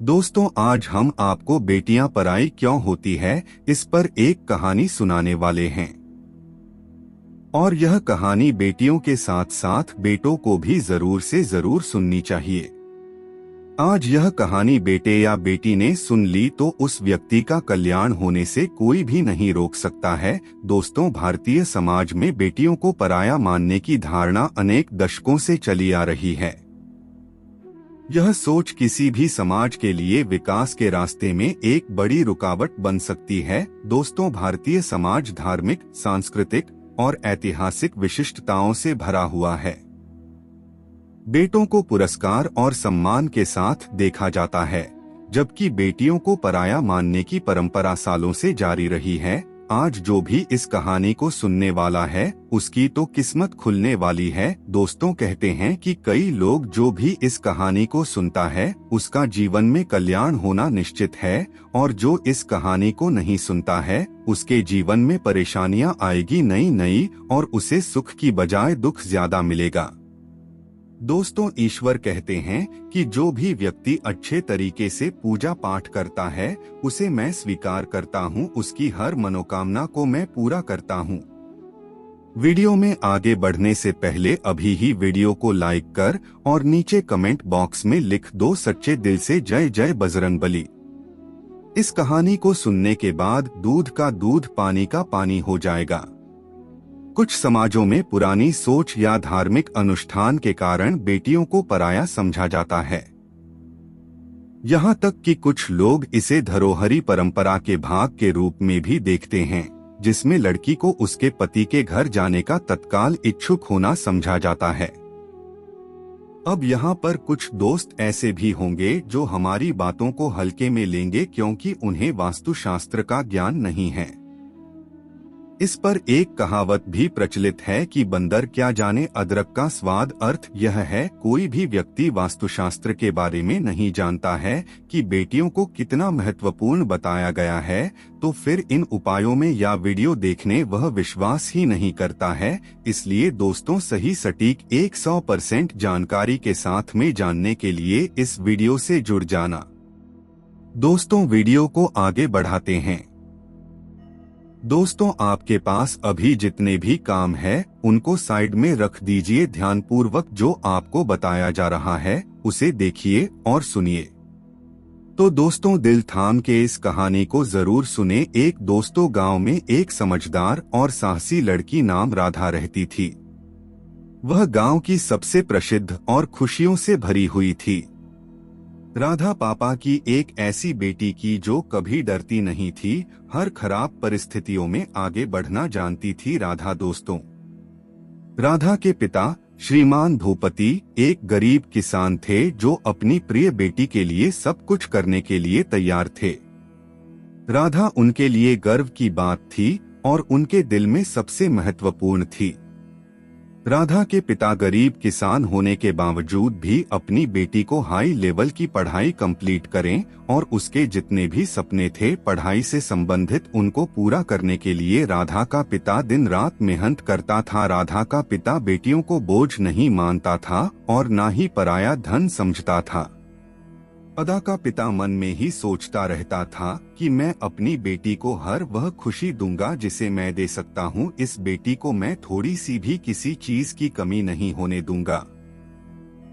दोस्तों, आज हम आपको बेटियां पराई क्यों होती है इस पर एक कहानी सुनाने वाले हैं। और यह कहानी बेटियों के साथ साथ बेटों को भी जरूर से जरूर सुननी चाहिए। आज यह कहानी बेटे या बेटी ने सुन ली तो उस व्यक्ति का कल्याण होने से कोई भी नहीं रोक सकता है। दोस्तों, भारतीय समाज में बेटियों को पराया मानने की धारणा अनेक दशकों से चली आ रही है। यह सोच किसी भी समाज के लिए विकास के रास्ते में एक बड़ी रुकावट बन सकती है। दोस्तों, भारतीय समाज धार्मिक, सांस्कृतिक और ऐतिहासिक विशिष्टताओं से भरा हुआ है। बेटों को पुरस्कार और सम्मान के साथ देखा जाता है, जबकि बेटियों को पराया मानने की परंपरा सालों से जारी रही है। आज जो भी इस कहानी को सुनने वाला है उसकी तो किस्मत खुलने वाली है। दोस्तों, कहते हैं कि कई लोग जो भी इस कहानी को सुनता है उसका जीवन में कल्याण होना निश्चित है, और जो इस कहानी को नहीं सुनता है उसके जीवन में परेशानियां आएगी नई नई, और उसे सुख की बजाय दुख ज्यादा मिलेगा। दोस्तों, ईश्वर कहते हैं कि जो भी व्यक्ति अच्छे तरीके से पूजा पाठ करता है उसे मैं स्वीकार करता हूं, उसकी हर मनोकामना को मैं पूरा करता हूं। वीडियो में आगे बढ़ने से पहले अभी ही वीडियो को लाइक कर और नीचे कमेंट बॉक्स में लिख दो सच्चे दिल से जय जय बजरंगबली। इस कहानी को सुनने के बाद दूध का दूध, पानी का पानी हो जाएगा। कुछ समाजों में पुरानी सोच या धार्मिक अनुष्ठान के कारण बेटियों को पराया समझा जाता है। यहाँ तक कि कुछ लोग इसे धरोहरी परंपरा के भाग के रूप में भी देखते हैं, जिसमें लड़की को उसके पति के घर जाने का तत्काल इच्छुक होना समझा जाता है। अब यहाँ पर कुछ दोस्त ऐसे भी होंगे जो हमारी बातों को हल्के में लेंगे क्योंकि उन्हें वास्तुशास्त्र का ज्ञान नहीं है। इस पर एक कहावत भी प्रचलित है कि बंदर क्या जाने अदरक का स्वाद। अर्थ यह है, कोई भी व्यक्ति वास्तुशास्त्र के बारे में नहीं जानता है कि बेटियों को कितना महत्वपूर्ण बताया गया है, तो फिर इन उपायों में या वीडियो देखने वह विश्वास ही नहीं करता है। इसलिए दोस्तों, सही सटीक 100% जानकारी के साथ में जानने के लिए इस वीडियो से जुड़ जाना। दोस्तों, वीडियो को आगे बढ़ाते हैं। दोस्तों, आपके पास अभी जितने भी काम है उनको साइड में रख दीजिए। ध्यानपूर्वक जो आपको बताया जा रहा है उसे देखिए और सुनिए। तो दोस्तों, दिल थाम के इस कहानी को जरूर सुने। गांव में एक समझदार और साहसी लड़की नाम राधा रहती थी। वह गांव की सबसे प्रसिद्ध और खुशियों से भरी हुई थी। राधा पापा की एक ऐसी बेटी की जो कभी डरती नहीं थी, हर खराब परिस्थितियों में आगे बढ़ना जानती थी। राधा के पिता श्रीमान भूपति एक गरीब किसान थे जो अपनी प्रिय बेटी के लिए सब कुछ करने के लिए तैयार थे। राधा उनके लिए गर्व की बात थी और उनके दिल में सबसे महत्वपूर्ण थी। राधा के पिता गरीब किसान होने के बावजूद भी अपनी बेटी को हाई लेवल की पढ़ाई कंप्लीट करें और उसके जितने भी सपने थे पढ़ाई से संबंधित उनको पूरा करने के लिए राधा का पिता दिन रात मेहनत करता था। राधा का पिता बेटियों को बोझ नहीं मानता था और ना ही पराया धन समझता था। राधा का पिता मन में ही सोचता रहता था कि मैं अपनी बेटी को हर वह खुशी दूंगा जिसे मैं दे सकता हूँ। इस बेटी को मैं थोड़ी सी भी किसी चीज की कमी नहीं होने दूंगा।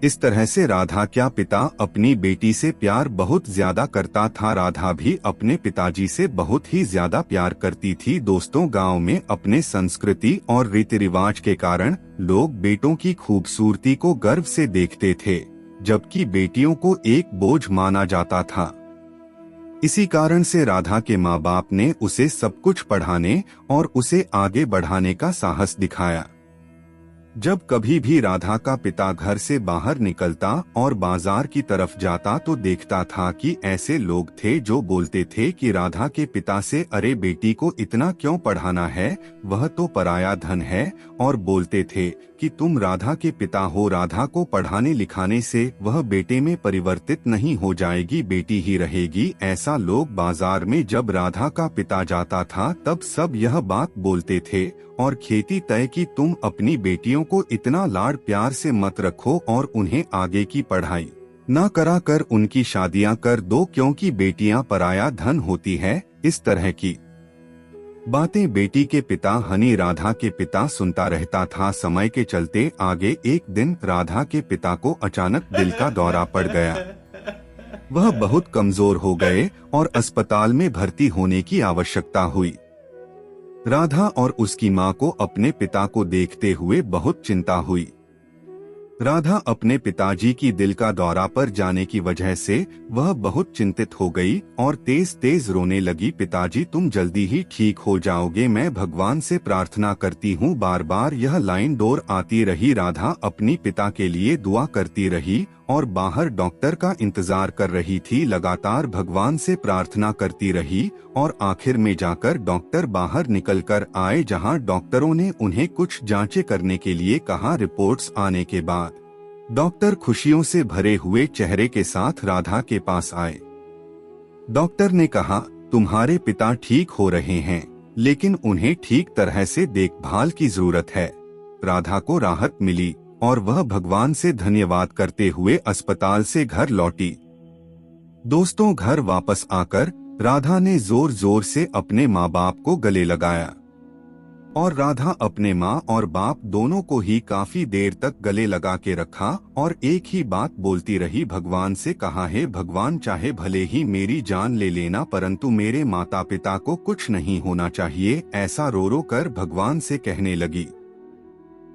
इस तरह से राधा का पिता अपनी बेटी से प्यार बहुत ज्यादा करता था। राधा भी अपने पिताजी से बहुत ही ज्यादा प्यार करती थी। दोस्तों, गांव में अपने संस्कृति और रीति रिवाज के कारण लोग बेटों की खूबसूरती को गर्व से देखते थे, जबकि बेटियों को एक बोझ माना जाता था। इसी कारण से राधा के माँ बाप ने उसे सब कुछ पढ़ाने और उसे आगे बढ़ाने का साहस दिखाया। जब कभी भी राधा का पिता घर से बाहर निकलता और बाजार की तरफ जाता तो देखता था कि ऐसे लोग थे जो बोलते थे कि राधा के पिता से, अरे बेटी को इतना क्यों पढ़ाना है, वह तो पराया धन है, और बोलते थे कि तुम राधा के पिता हो, राधा को पढ़ाने लिखाने से वह बेटे में परिवर्तित नहीं हो जाएगी, बेटी ही रहेगी। ऐसा लोग बाजार में जब राधा का पिता जाता था तब सब यह बात बोलते थे और खेती तय कि तुम अपनी बेटियों को इतना लाड़ प्यार से मत रखो और उन्हें आगे की पढ़ाई ना करा कर उनकी शादियां कर दो क्योंकि बेटियां पराया धन होती है। इस तरह की बातें बेटी के पिता हनी राधा के पिता सुनता रहता था। समय के चलते आगे एक दिन राधा के पिता को अचानक दिल का दौरा पड़ गया। वह बहुत कमजोर हो गए और अस्पताल में भर्ती होने की आवश्यकता हुई। राधा और उसकी मां को अपने पिता को देखते हुए बहुत चिंता हुई। राधा अपने पिताजी की दिल का दौरा पर जाने की वजह से वह बहुत चिंतित हो गई और तेज तेज रोने लगी। पिताजी तुम जल्दी ही ठीक हो जाओगे, मैं भगवान से प्रार्थना करती हूँ। बार बार यह लाइन डोर आती रही। राधा अपनी पिता के लिए दुआ करती रही और बाहर डॉक्टर का इंतजार कर रही थी। लगातार भगवान से प्रार्थना करती रही और आखिर में जाकर डॉक्टर बाहर निकल कर आए, जहां डॉक्टरों ने उन्हें कुछ जांचें करने के लिए कहा। रिपोर्ट्स आने के बाद डॉक्टर खुशियों से भरे हुए चेहरे के साथ राधा के पास आए। डॉक्टर ने कहा, तुम्हारे पिता ठीक हो रहे हैं, लेकिन उन्हें ठीक तरह से देखभाल की जरूरत है। राधा को राहत मिली और वह भगवान से धन्यवाद करते हुए अस्पताल से घर लौटी। दोस्तों, घर वापस आकर राधा ने जोर जोर से अपने माँ बाप को गले लगाया और राधा अपने माँ और बाप दोनों को ही काफी देर तक गले लगा के रखा और एक ही बात बोलती रही, भगवान से कहा है भगवान, चाहे भले ही मेरी जान ले लेना, परंतु मेरे माता पिता को कुछ नहीं होना चाहिए। ऐसा रो रो कर भगवान से कहने लगी।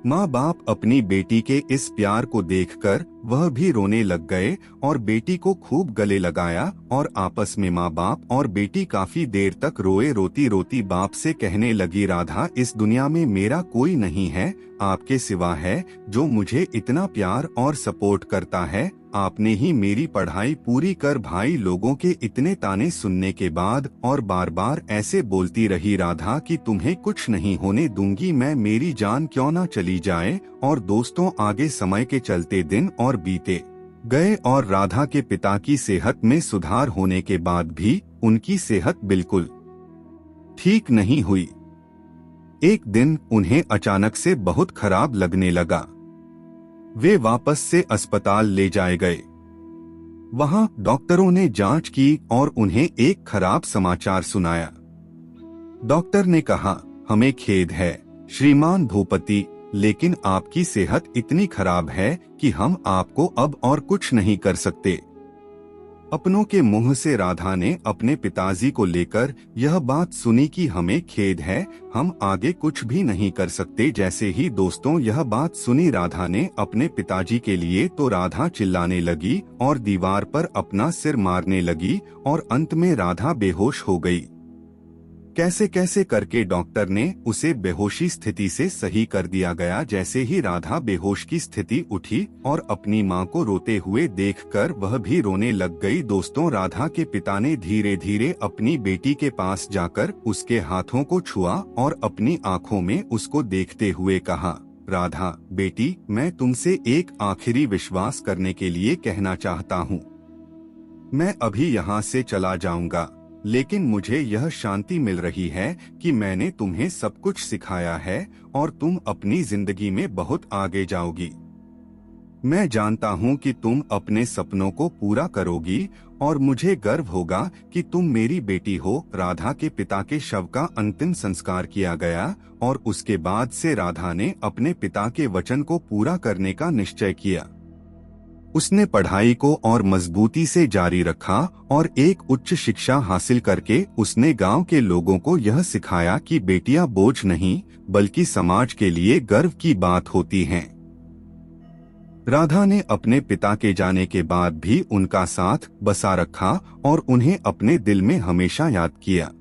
माँ बाप अपनी बेटी के इस प्यार को देखकर वह भी रोने लग गए और बेटी को खूब गले लगाया और आपस में माँ बाप और बेटी काफी देर तक रोए। रोती रोती बाप से कहने लगी, राधा, इस दुनिया में मेरा कोई नहीं है, आपके सिवा है जो मुझे इतना प्यार और सपोर्ट करता है। आपने ही मेरी पढ़ाई पूरी कर भाई। लोगों के इतने ताने सुनने के बाद और बार बार ऐसे बोलती रही राधा कि तुम्हें कुछ नहीं होने दूंगी मैं, मेरी जान क्यों ना चली जाए। और दोस्तों, आगे समय के चलते दिन और बीते गए और राधा के पिता की सेहत में सुधार होने के बाद भी उनकी सेहत बिल्कुल ठीक नहीं हुई। एक दिन उन्हें अचानक से बहुत खराब लगने लगा। वे वापस से अस्पताल ले जाए गए। वहां डॉक्टरों ने जांच की और उन्हें एक खराब समाचार सुनाया। डॉक्टर ने कहा, हमें खेद है श्रीमान भूपति, लेकिन आपकी सेहत इतनी खराब है कि हम आपको अब और कुछ नहीं कर सकते। अपनों के मुंह से राधा ने अपने पिताजी को लेकर यह बात सुनी कि हमें खेद है, हम आगे कुछ भी नहीं कर सकते। जैसे ही दोस्तों यह बात सुनी राधा ने अपने पिताजी के लिए, तो राधा चिल्लाने लगी और दीवार पर अपना सिर मारने लगी और अंत में राधा बेहोश हो गई। कैसे कैसे करके डॉक्टर ने उसे बेहोशी स्थिति से सही कर दिया गया। जैसे ही राधा बेहोश की स्थिति उठी और अपनी मां को रोते हुए देखकर वह भी रोने लग गई। दोस्तों, राधा के पिता ने धीरे धीरे अपनी बेटी के पास जाकर उसके हाथों को छुआ और अपनी आंखों में उसको देखते हुए कहा, राधा बेटी, मैं तुमसे एक आखिरी विश्वास करने के लिए कहना चाहता हूँ। मैं अभी यहाँ से चला जाऊंगा, लेकिन मुझे यह शांति मिल रही है कि मैंने तुम्हें सब कुछ सिखाया है और तुम अपनी जिंदगी में बहुत आगे जाओगी। मैं जानता हूँ कि तुम अपने सपनों को पूरा करोगी और मुझे गर्व होगा कि तुम मेरी बेटी हो। राधा के पिता के शव का अंतिम संस्कार किया गया और उसके बाद से राधा ने अपने पिता के वचन को पूरा करने का निश्चय किया। उसने पढ़ाई को और मजबूती से जारी रखा और एक उच्च शिक्षा हासिल करके उसने गांव के लोगों को यह सिखाया कि बेटियां बोझ नहीं बल्कि समाज के लिए गर्व की बात होती हैं। राधा ने अपने पिता के जाने के बाद भी उनका साथ बसा रखा और उन्हें अपने दिल में हमेशा याद किया।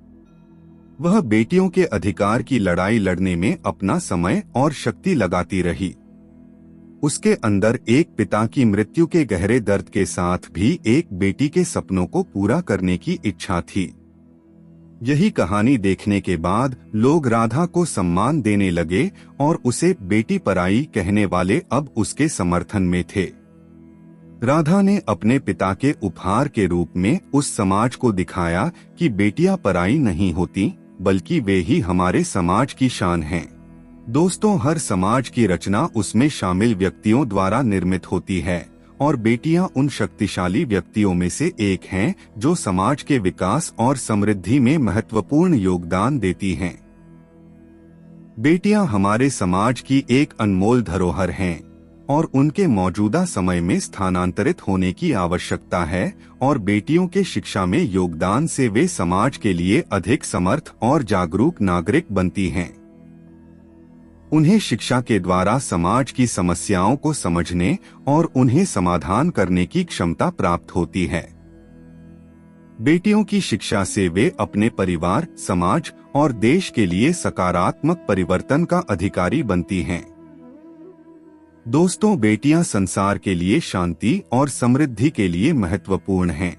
वह बेटियों के अधिकार की लड़ाई लड़ने में अपना समय और शक्ति लगाती रही। उसके अंदर एक पिता की मृत्यु के गहरे दर्द के साथ भी एक बेटी के सपनों को पूरा करने की इच्छा थी। यही कहानी देखने के बाद लोग राधा को सम्मान देने लगे और उसे बेटी पराई कहने वाले अब उसके समर्थन में थे। राधा ने अपने पिता के उपहार के रूप में उस समाज को दिखाया कि बेटियां पराई नहीं होती, बल्कि वे ही हमारे समाज की शान हैं। दोस्तों, हर समाज की रचना उसमें शामिल व्यक्तियों द्वारा निर्मित होती है और बेटियां उन शक्तिशाली व्यक्तियों में से एक हैं जो समाज के विकास और समृद्धि में महत्वपूर्ण योगदान देती हैं। बेटियां हमारे समाज की एक अनमोल धरोहर हैं और उनके मौजूदा समय में स्थानांतरित होने की आवश्यकता है और बेटियों के शिक्षा में योगदान से वे समाज के लिए अधिक समर्थ और जागरूक नागरिक बनती हैं। उन्हें शिक्षा के द्वारा समाज की समस्याओं को समझने और उन्हें समाधान करने की क्षमता प्राप्त होती है। बेटियों की शिक्षा से वे अपने परिवार, समाज और देश के लिए सकारात्मक परिवर्तन का अधिकारी बनती हैं। दोस्तों, बेटियां संसार के लिए शांति और समृद्धि के लिए महत्वपूर्ण हैं।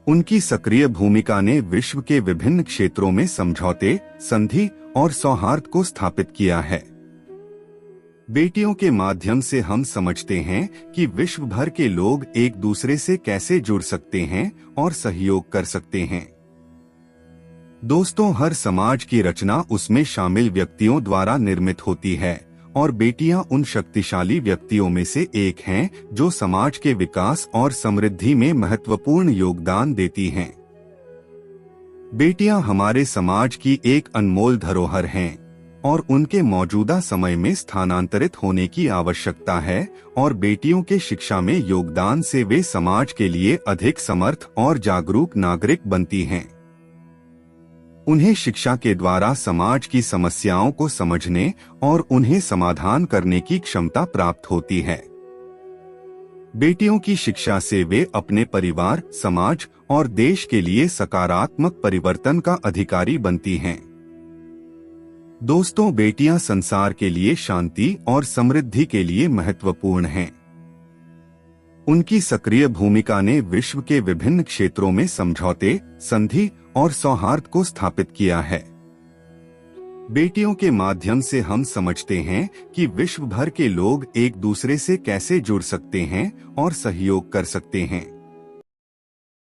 उनकी सक्रिय भूमिका ने विश्व के विभिन्न क्षेत्रों में समझौते, संधि और सौहार्द को स्थापित किया है। बेटियों के माध्यम से हम समझते हैं कि विश्व भर के लोग एक दूसरे से कैसे जुड़ सकते हैं और सहयोग कर सकते हैं। दोस्तों, हर समाज की रचना उसमें शामिल व्यक्तियों द्वारा निर्मित होती है और बेटियां उन शक्तिशाली व्यक्तियों में से एक हैं जो समाज के विकास और समृद्धि में महत्वपूर्ण योगदान देती हैं। बेटियां हमारे समाज की एक अनमोल धरोहर हैं और उनके मौजूदा समय में स्थानांतरित होने की आवश्यकता है और बेटियों के शिक्षा में योगदान से वे समाज के लिए अधिक समर्थ और जागरूक नागरिक बनती हैं। उन्हें शिक्षा के द्वारा समाज की समस्याओं को समझने और उन्हें समाधान करने की क्षमता प्राप्त होती है। बेटियों की शिक्षा से वे अपने परिवार, समाज और देश के लिए सकारात्मक परिवर्तन का अधिकारी बनती हैं। दोस्तों, बेटियां संसार के लिए शांति और समृद्धि के लिए महत्वपूर्ण हैं। उनकी सक्रिय भूमिका ने विश्व के विभिन्न क्षेत्रों में समझौते, संधि और सौहार्द को स्थापित किया है। बेटियों के माध्यम से हम समझते हैं कि विश्व भर के लोग एक दूसरे से कैसे जुड़ सकते हैं और सहयोग कर सकते हैं।